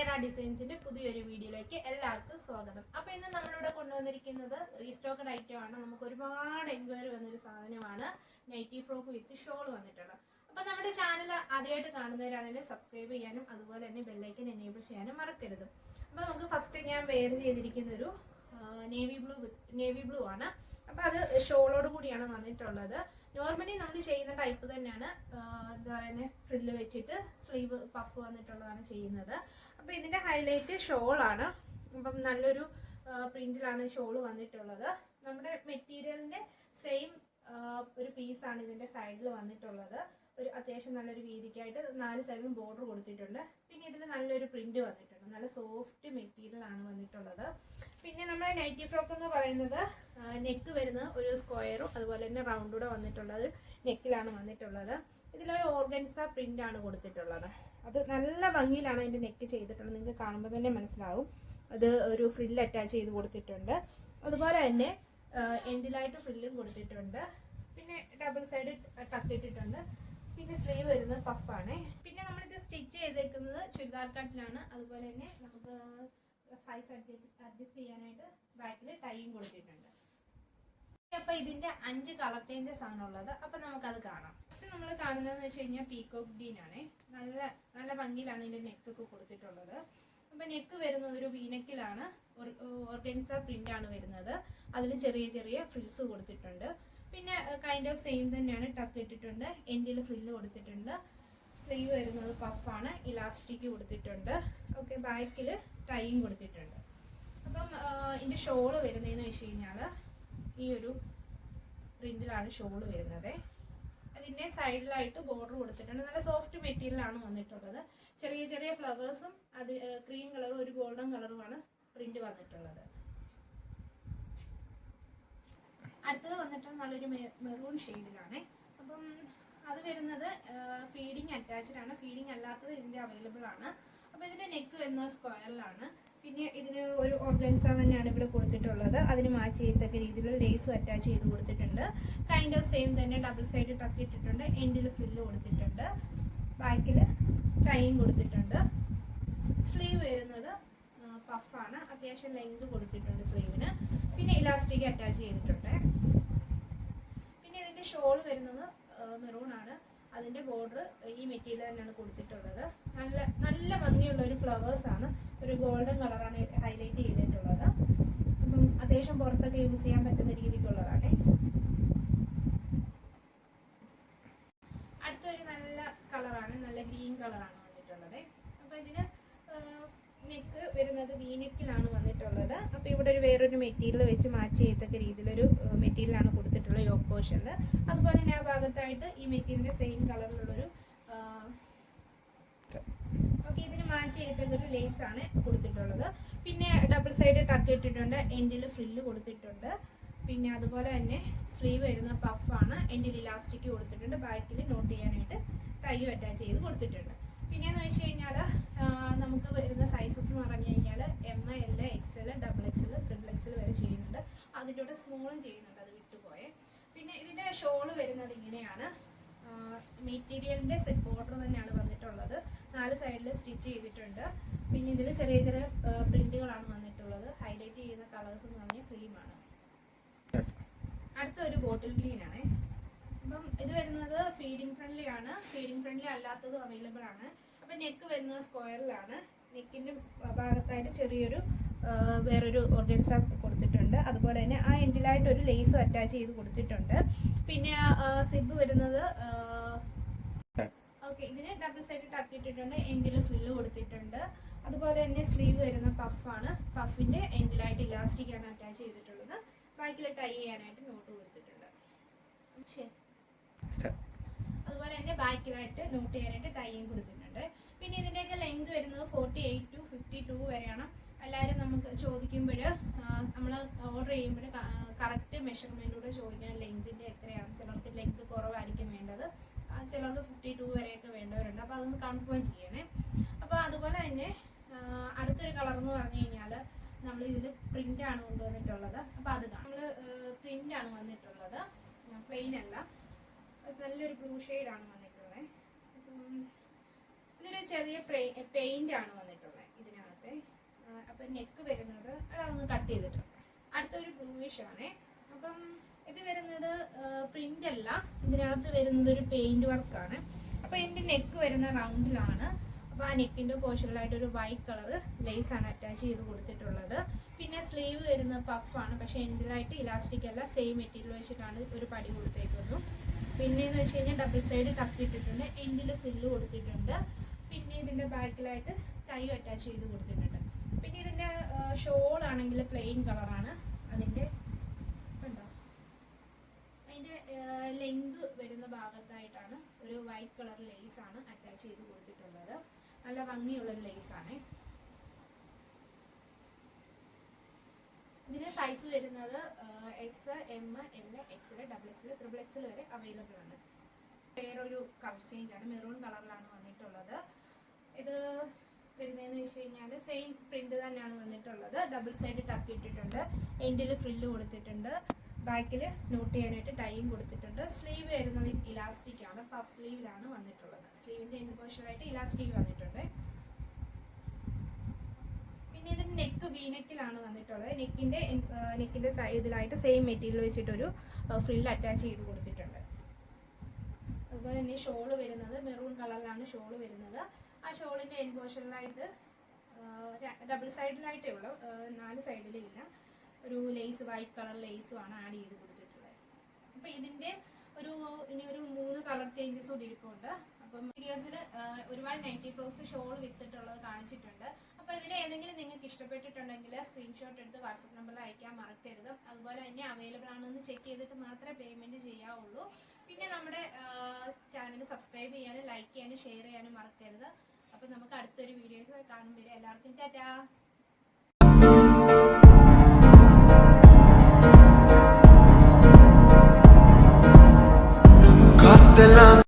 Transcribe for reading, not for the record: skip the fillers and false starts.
നേര ഡിസൈൻസിന്റെ പുതിയൊരു വീഡിയോയിലേക്ക് എല്ലാവർക്കും സ്വാഗതം. അപ്പോൾ ഇന്ന് നമ്മളിവിടെ കൊണ്ടുവന്നിരിക്കുന്നത് റീസ്റ്റോക്കഡ് ഐറ്റം ആണ്. നമുക്ക് ഒരുപാട് എൻക്വയറി വന്നൊരു സാധനമാണ് നൈറ്റി ഫ്രോക്ക് വിത്ത് ഷോൾ വന്നിട്ടുള്ളത്. അപ്പോൾ നമ്മുടെ ചാനൽ ആദ്യമായിട്ട് കാണുന്നവരാണെങ്കിൽ സബ്സ്ക്രൈബ് ചെയ്യാനും അതുപോലെ തന്നെ ബെല്ലൈക്കൻ എനേബിൾ ചെയ്യാനും മറക്കരുത്. അപ്പോൾ നമുക്ക് ഫസ്റ്റ് ഞാൻ വെയർ ചെയ്തിരിക്കുന്നൊരു നേവി ബ്ലൂ ആണ്. അപ്പോൾ അത് ഷോളോട് കൂടിയാണ് വന്നിട്ടുള്ളത്. നോർമലി നമ്മൾ ചെയ്യുന്ന ടൈപ്പ് തന്നെയാണ്, എന്താ പറയുന്നത്, ഫ്രില്ല് വെച്ചിട്ട് സ്ലീവ് പഫ് വന്നിട്ടുള്ളതാണ് ചെയ്യുന്നത്. അപ്പോൾ ഇതിൻ്റെ ഹൈലൈറ്റ് ഷോളാണ്. അപ്പം നല്ലൊരു പ്രിന്റിലാണ് ഷോൾ വന്നിട്ടുള്ളത്. നമ്മുടെ മെറ്റീരിയലിൻ്റെ സെയിം ഒരു പീസാണ് ഇതിൻ്റെ സൈഡിൽ വന്നിട്ടുള്ളത്. ഒരു അത്യാവശ്യം നല്ലൊരു വീതിക്കായിട്ട് 4 സൈഡിലും ബോർഡർ കൊടുത്തിട്ടുണ്ട്. പിന്നെ ഇതിൽ നല്ലൊരു പ്രിന്റ് വന്നിട്ടുണ്ട്. നല്ല സോഫ്റ്റ് മെറ്റീരിയൽ ആണ് വന്നിട്ടുള്ളത്. പിന്നെ നമ്മുടെ നൈറ്റി ഫ്രോക്ക് എന്ന് പറയുന്നത് നെക്ക് വരുന്ന ഒരു സ്ക്വയറും അതുപോലെ തന്നെ റൗണ്ടൂടെ വന്നിട്ടുള്ളത് നെക്കിലാണ് വന്നിട്ടുള്ളത്. ഇതിലൊരു ഓർഗൻസ പ്രിന്റ് ആണ് കൊടുത്തിട്ടുള്ളത്. അത് നല്ല ഭംഗിയിലാണ് അതിൻ്റെ നെക്ക് ചെയ്തിട്ടുള്ളത്. നിങ്ങൾക്ക് കാണുമ്പോൾ തന്നെ മനസ്സിലാവും. അത് ഒരു ഫ്രില്ല് അറ്റാച്ച് ചെയ്ത് കൊടുത്തിട്ടുണ്ട്. അതുപോലെ തന്നെ എൻഡിലായിട്ട് ഫ്രില്ലും കൊടുത്തിട്ടുണ്ട്. പിന്നെ ഡബിൾ സൈഡ് ടക്കിട്ടിട്ടുണ്ട്. പിന്നെ സ്ലീവ് വരുന്നത് പഫാണ്. പിന്നെ നമ്മളിത് സ്റ്റിച്ച് ചെയ്തേക്കുന്നത് ചുരിദാർ കട്ടിലാണ്. അതുപോലെ തന്നെ നമുക്ക് സൈസ് അഡ്ജസ്റ്റ് ചെയ്യാനായിട്ട് ബാക്കിൽ ടൈയും കൊടുത്തിട്ടുണ്ട്. അപ്പോൾ ഇതിൻ്റെ 5 കളർ ചേഞ്ചസ് ആണുള്ളത്. അപ്പം നമുക്കത് കാണാം. ഫസ്റ്റ് നമ്മൾ കാണുന്നതെന്ന് വെച്ച് കഴിഞ്ഞാൽ പീകോക്ക് ഗ്രീൻ ആണ്. നല്ല ഭംഗിയിലാണ് ഇതിൻ്റെ നെക്കൊക്കെ കൊടുത്തിട്ടുള്ളത്. അപ്പം നെക്ക് വരുന്നത് ഒരു വീനെക്കിലാണ്. ഓർഗൻസ പ്രിന്റ് ആണ് വരുന്നത്. അതിൽ ചെറിയ ചെറിയ ഫ്രിൽസ് കൊടുത്തിട്ടുണ്ട്. പിന്നെ കൈൻഡ് ഓഫ് സെയിം തന്നെയാണ്. ടക്ക് ഇട്ടിട്ടുണ്ട്. എൻഡിൽ ഫ്രില്ല് കൊടുത്തിട്ടുണ്ട്. സ്ലീവ് വരുന്നത് പഫാണ്. ഇലാസ്റ്റിക് കൊടുത്തിട്ടുണ്ട്. ഓക്കെ, ബാക്കിൽ ടൈയും കൊടുത്തിട്ടുണ്ട്. അപ്പം ഇതിൻ്റെ ഷോള് വരുന്നതെന്ന് വെച്ച് കഴിഞ്ഞാൽ ഈ ഒരു പ്രിന്റിലാണ് ഷോള് വരുന്നത്. അതിൻ്റെ സൈഡിലായിട്ട് ബോർഡർ കൊടുത്തിട്ടുണ്ട്. നല്ല സോഫ്റ്റ് മെറ്റീരിയലാണ് വന്നിട്ടുള്ളത്. ചെറിയ ചെറിയ ഫ്ലവേഴ്സും അത് ക്രീം കളറും ഒരു ഗോൾഡൻ കളറുമാണ് പ്രിന്റ് വന്നിട്ടുള്ളത്. അടുത്തത് വന്നിട്ട് നല്ലൊരു മെറൂൺ ഷെയ്ഡിലാണ്. അപ്പം അത് വരുന്നത് ഫീഡിങ് അറ്റാച്ച്ഡ് ആണ്. ഫീഡിങ് അല്ലാത്തത് ഇതിൻ്റെ അവൈലബിൾ ആണ്. അപ്പോൾ ഇതിൻ്റെ നെക്ക് വരുന്നത് സ്ക്വയറിലാണ്. പിന്നെ ഇതിന് ഒരു ഓർഗൻസ തന്നെയാണ് ഇവിടെ കൊടുത്തിട്ടുള്ളത്. അതിന് മാച്ച് ചെയ്യത്തക്ക രീതിയിലുള്ള ലേസും അറ്റാച്ച് ചെയ്ത് കൊടുത്തിട്ടുണ്ട്. കൈൻഡ് ഓഫ് സെയിം തന്നെ ഡബിൾ സൈഡ് ടക്ക് ഇട്ടിട്ടുണ്ട്. എൻഡിൽ ഫ്രില്ല് കൊടുത്തിട്ടുണ്ട്. ബാക്കിൽ ടൈയും കൊടുത്തിട്ടുണ്ട്. സ്ലീവ് വരുന്നത് പഫാണ്. അത്യാവശ്യം ലെങ്ത് കൊടുത്തിട്ടുണ്ട് സ്ലീവിന്. പിന്നെ ഇലാസ്റ്റിക് അറ്റാച്ച് ചെയ്തിട്ടുണ്ട്. പിന്നെ ഇതിൻ്റെ ഷോൾ വരുന്നത് മെറൂൺ ആണ്. അതിൻ്റെ ബോർഡർ ഈ മെറ്റീരിയൽ തന്നെയാണ് കൊടുത്തിട്ടുള്ളത്. നല്ല ഭംഗിയുള്ള ഒരു ഫ്ലവേഴ്സ് ആണ്. ഒരു ഗോൾഡൻ കളറാണ് ഹൈലൈറ്റ് ചെയ്തിട്ടുള്ളത്. അപ്പം അത്യാവശ്യം പുറത്തൊക്കെ യൂസ് ചെയ്യാൻ പറ്റുന്ന രീതിക്കുള്ളതാണ്. അടുത്തൊരു നല്ല കളറാണ്. നല്ല ഗ്രീൻ കളറാണ് വന്നിട്ടുള്ളത്. അപ്പോൾ ഇതിന് നെക്ക് വരുന്നത് വീനെക്കിലാണ് വന്നിട്ടുള്ളത്. അപ്പോൾ ഇവിടെ വേറൊരു മെറ്റീരിയൽ വെച്ച് മാച്ച് ചെയ്യത്തക്ക രീതിയിലൊരു മെറ്റീരിയലാണ് കൊടുത്തിട്ടുള്ളത് യോക്ക് പോർഷനിൽ. അതുപോലെ തന്നെ ആ ഭാഗത്തായിട്ട് ഈ മെറ്റീരിയലിൻ്റെ സെയിം കളറിലുള്ളൊരു ഓക്കെ, ഇതിന് മാച്ച് ചെയ്യത്തക്ക ഒരു ലേസാണ് കൊടുത്തിട്ടുള്ളത്. പിന്നെ ഡബിൾ സൈഡ് ടക്ക് ഇട്ടിട്ടുണ്ട്. എൻഡിൽ ഫ്രില്ല് കൊടുത്തിട്ടുണ്ട്. പിന്നെ അതുപോലെ തന്നെ സ്ലീവ് വരുന്ന പഫാണ്. എൻഡിൽ ഇലാസ്റ്റിക് കൊടുത്തിട്ടുണ്ട്. ബാക്കിൽ നോട്ട് ചെയ്യാനായിട്ട് ടൈയും അറ്റാച്ച് ചെയ്ത് കൊടുത്തിട്ടുണ്ട്. പിന്നെയെന്ന് വെച്ച് കഴിഞ്ഞാൽ നമുക്ക് വരുന്ന സൈസസ് എന്ന് പറഞ്ഞു കഴിഞ്ഞാൽ M, L, XL, XXL, XXL വരെ ചെയ്യുന്നുണ്ട്. അതിൻ്റെ കൂടെ സ്മോളും ചെയ്യുന്നുണ്ട്. അത് വിട്ടുപോയെ. പിന്നെ ഇതിൻ്റെ ഷോള് വരുന്നത് ഇങ്ങനെയാണ്. മെറ്റീരിയലിൻ്റെ ബോർഡർ തന്നെയാണ് വന്നിട്ടുള്ളത്. 4 സൈഡിൽ സ്റ്റിച്ച് ചെയ്തിട്ടുണ്ട്. പിന്നെ ഇതിൽ ചെറിയ ചെറിയ പ്രിന്റുകളാണ് വന്നിട്ടുള്ളത്. ഹൈലൈറ്റ് ചെയ്യുന്ന കളേഴ്സ് എന്ന് പറഞ്ഞാൽ ക്രീമാണ്. അടുത്തൊരു ബോട്ടിൽ ഗ്രീൻ ആണ്. അപ്പം ഇത് വരുന്നത് ഫീഡിങ് ഫ്രണ്ട്ലി ആണ്. ഫീഡിങ് ഫ്രണ്ട്ലി അല്ലാത്തതും അവൈലബിൾ ആണ്. അപ്പം നെക്ക് വരുന്നത് സ്ക്വയറിലാണ്. നെക്കിൻ്റെ ഭാഗത്തായിട്ട് ചെറിയൊരു വേറൊരു ഓർഗൻസ കൊടുത്തിട്ടുണ്ട്. അതുപോലെ തന്നെ ആ എൻഡിലായിട്ട് ഒരു ലേസും അറ്റാച്ച് ചെയ്ത് കൊടുത്തിട്ടുണ്ട്. പിന്നെ സിബ് വരുന്നത് ഓക്കെ, ഇതിന് ഡബിൾ സൈഡ് ടക്ക് ഇട്ടിട്ടുണ്ട്. എൻഡിൽ ഫ്രില്ല് കൊടുത്തിട്ടുണ്ട്. അതുപോലെ തന്നെ സ്ലീവ് വരുന്ന പഫാണ്. പഫിൻ്റെ എൻഡിലായിട്ട് ഇലാസ്റ്റിക് ആണ് അറ്റാച്ച് ചെയ്തിട്ടുള്ളത്. ബാക്കിൽ ടൈ ചെയ്യാനായിട്ട് നോട്ട് കൊടുത്തിട്ടുണ്ട്. ശരി, അതുപോലെ തന്നെ ബാക്കിലായിട്ട് നോട്ട് ചെയ്യാനായിട്ട് ടൈയും കൊടുത്തിട്ടുണ്ട്. പിന്നെ ഇതിൻ്റെയൊക്കെ ലെങ്ത് വരുന്നത് 48 to 52 വരെയാണ്. എല്ലാവരും നമുക്ക് ചോദിക്കുമ്പോൾ നമ്മൾ ഓർഡർ ചെയ്യുമ്പോൾ കറക്റ്റ് മെഷർമെൻറ്റൂടെ ചോദിക്കണം ലെങ്തിൻ്റെ എത്രയാണ്. ചിലർക്ക് ലെങ്ത് കുറവായിരിക്കും വേണ്ടത്, ചിലർക്ക് 52 വരെയൊക്കെ വേണ്ടവരുണ്ട്. അപ്പോൾ അതൊന്ന് കൺഫേം ചെയ്യണേ. അപ്പോൾ അതുപോലെ തന്നെ അടുത്തൊരു കളർ എന്ന് പറഞ്ഞു കഴിഞ്ഞാൽ നമ്മൾ ഇതിൽ പ്രിൻ്റാണ് കൊണ്ടുവന്നിട്ടുള്ളത്. അപ്പോൾ അത് നമ്മൾ പ്രിൻ്റാണ് വന്നിട്ടുള്ളത്, പ്ലെയിൻ അല്ല. നല്ലൊരു ബ്ലൂ ഷെയ്ഡാണ് വന്നിട്ടുള്ളത്. ഇതൊരു ചെറിയ പെയിൻ്റ് ആണ് വന്നിട്ടുള്ളത് ഇതിനകത്ത്. അപ്പം നെക്ക് വരുന്നത് അതൊന്ന് കട്ട് ചെയ്തിട്ട് അടുത്തൊരു ബ്ലൂയിഷ് ആണേ. അപ്പം ഇത് വരുന്നത് പ്രിന്റ് അല്ല, ഇതിനകത്ത് വരുന്നത് ഒരു പെയിന്റ് വർക്കാണ്. അപ്പം ഇതിൻ്റെ നെക്ക് വരുന്ന റൗണ്ടിലാണ്. അപ്പോൾ ആ നെക്കിൻ്റെ പോർഷനിലായിട്ട് ഒരു വൈറ്റ് കളർ ലേസാണ് അറ്റാച്ച് ചെയ്ത് കൊടുത്തിട്ടുള്ളത്. പിന്നെ സ്ലീവ് വരുന്ന പഫാണ്, പക്ഷേ എൻഡിലായിട്ട് ഇലാസ്റ്റിക് അല്ല, സെയിം മെറ്റീരിയൽ വെച്ചിട്ടാണ് ഒരു പടി കൊടുത്തേക്കുന്നത്. പിന്നെയെന്ന് വെച്ച് കഴിഞ്ഞാൽ ഡബിൾ സൈഡ് ടക്ക് ഇട്ടിട്ടുണ്ട്, എൻഡിൽ ഫ്രില്ല് കൊടുത്തിട്ടുണ്ട്. പിന്നെ ഇതിൻ്റെ ബാക്കിലായിട്ട് ടൈ അറ്റാച്ച് ചെയ്ത് കൊടുത്തിട്ടുണ്ട്. പിന്നെ ഇതിൻ്റെ ഷോൾ ആണെങ്കിൽ പ്ലെയിൻ കളറാണ്. അതിൻ്റെ ലെങ്ത് വരുന്ന ഭാഗത്തായിട്ടാണ് ഒരു വൈറ്റ് കളർ ലേസ് ആണ് അറ്റാച്ച് ചെയ്ത് കൊടുത്തിട്ടുള്ളത്. നല്ല ഭംഗിയുള്ളൊരു ലേസാണ്. ഇതിന് സൈസ് വരുന്നത് S, M, L, XL, double XL, triple XL വരെ അവൈലബിൾ ആണ്. വേറൊരു കളർ ചേഞ്ച് ആണ്, മെറൂൺ കളറിലാണ് വന്നിട്ടുള്ളത്. ഇത് വരുന്നതെന്ന് വെച്ച് കഴിഞ്ഞാൽ സെയിം പ്രിന്റ് തന്നെയാണ് വന്നിട്ടുള്ളത്. ഡബിൾ സൈഡ് ടക്ക് ഇട്ടിട്ടുണ്ട്, എൻഡിൽ ഫ്രില്ല് കൊടുത്തിട്ടുണ്ട്, ബാക്കിൽ നോട്ട് ചെയ്യാനായിട്ട് ടൈയും കൊടുത്തിട്ടുണ്ട്. സ്ലീവ് വരുന്നത് ഇലാസ്റ്റിക് ആണ്, പഫ് സ്ലീവിലാണ് വന്നിട്ടുള്ളത്. സ്ലീവിൻ്റെ എൻഡ് പോർഷനായിട്ട് ഇലാസ്റ്റിക് വന്നിട്ടുണ്ട്. പിന്നെ ഇതിന് നെക്ക് വീനെക്കിലാണ് വന്നിട്ടുള്ളത്. നെക്കിൻ്റെ സൈഡിലായിട്ട് സെയിം മെറ്റീരിയൽ വെച്ചിട്ടൊരു ഫ്രില്ല് അറ്റാച്ച് ചെയ്ത് കൊടുത്തിട്ടുണ്ട്. അതുപോലെ തന്നെ ഷോള് വരുന്നത് മെറൂൺ കളറിലാണ് ഷോള് വരുന്നത്. ആ ഷോളിൻ്റെ എൻഡ് പോർഷനിലായിട്ട് ഡബിൾ സൈഡിലായിട്ടേ ഉള്ളൂ, 4 സൈഡിലും ഇല്ല. ഒരു ലേസ് വൈറ്റ് കളർ ലേസുമാണ് ആഡ് ചെയ്ത് കൊടുത്തിട്ടുള്ളത്. അപ്പോൾ ഇതിൻ്റെ ഇനി ഒരു 3 കളർ ചേഞ്ചസ് കൂടി ഇരിപ്പുണ്ട്. അപ്പം വീഡിയോസിൽ ഒരുപാട് നൈറ്റി ഫ്രോക്സ് ഷോൾ വിത്തിട്ടുള്ളത് കാണിച്ചിട്ടുണ്ട്. അപ്പോൾ ഇതിൽ ഏതെങ്കിലും നിങ്ങൾക്ക് ഇഷ്ടപ്പെട്ടിട്ടുണ്ടെങ്കിൽ സ്ക്രീൻഷോട്ട് എടുത്ത് വാട്സപ്പ് നമ്പറിൽ അയക്കാൻ മറക്കരുത്. അതുപോലെ തന്നെ അവൈലബിൾ ആണെന്ന് ചെക്ക് ചെയ്തിട്ട് മാത്രമേ പേയ്മെൻറ്റ് ചെയ്യാവുള്ളൂ. പിന്നെ നമ്മുടെ ചാനൽ സബ്സ്ക്രൈബ് ചെയ്യാനും ലൈക്ക് ചെയ്യാനും ഷെയർ ചെയ്യാനും മറക്കരുത്. അപ്പോൾ നമുക്ക് അടുത്തൊരു വീഡിയോസ് കാണുമ്പോൾ എല്ലാവർക്കും ടാറ്റാ.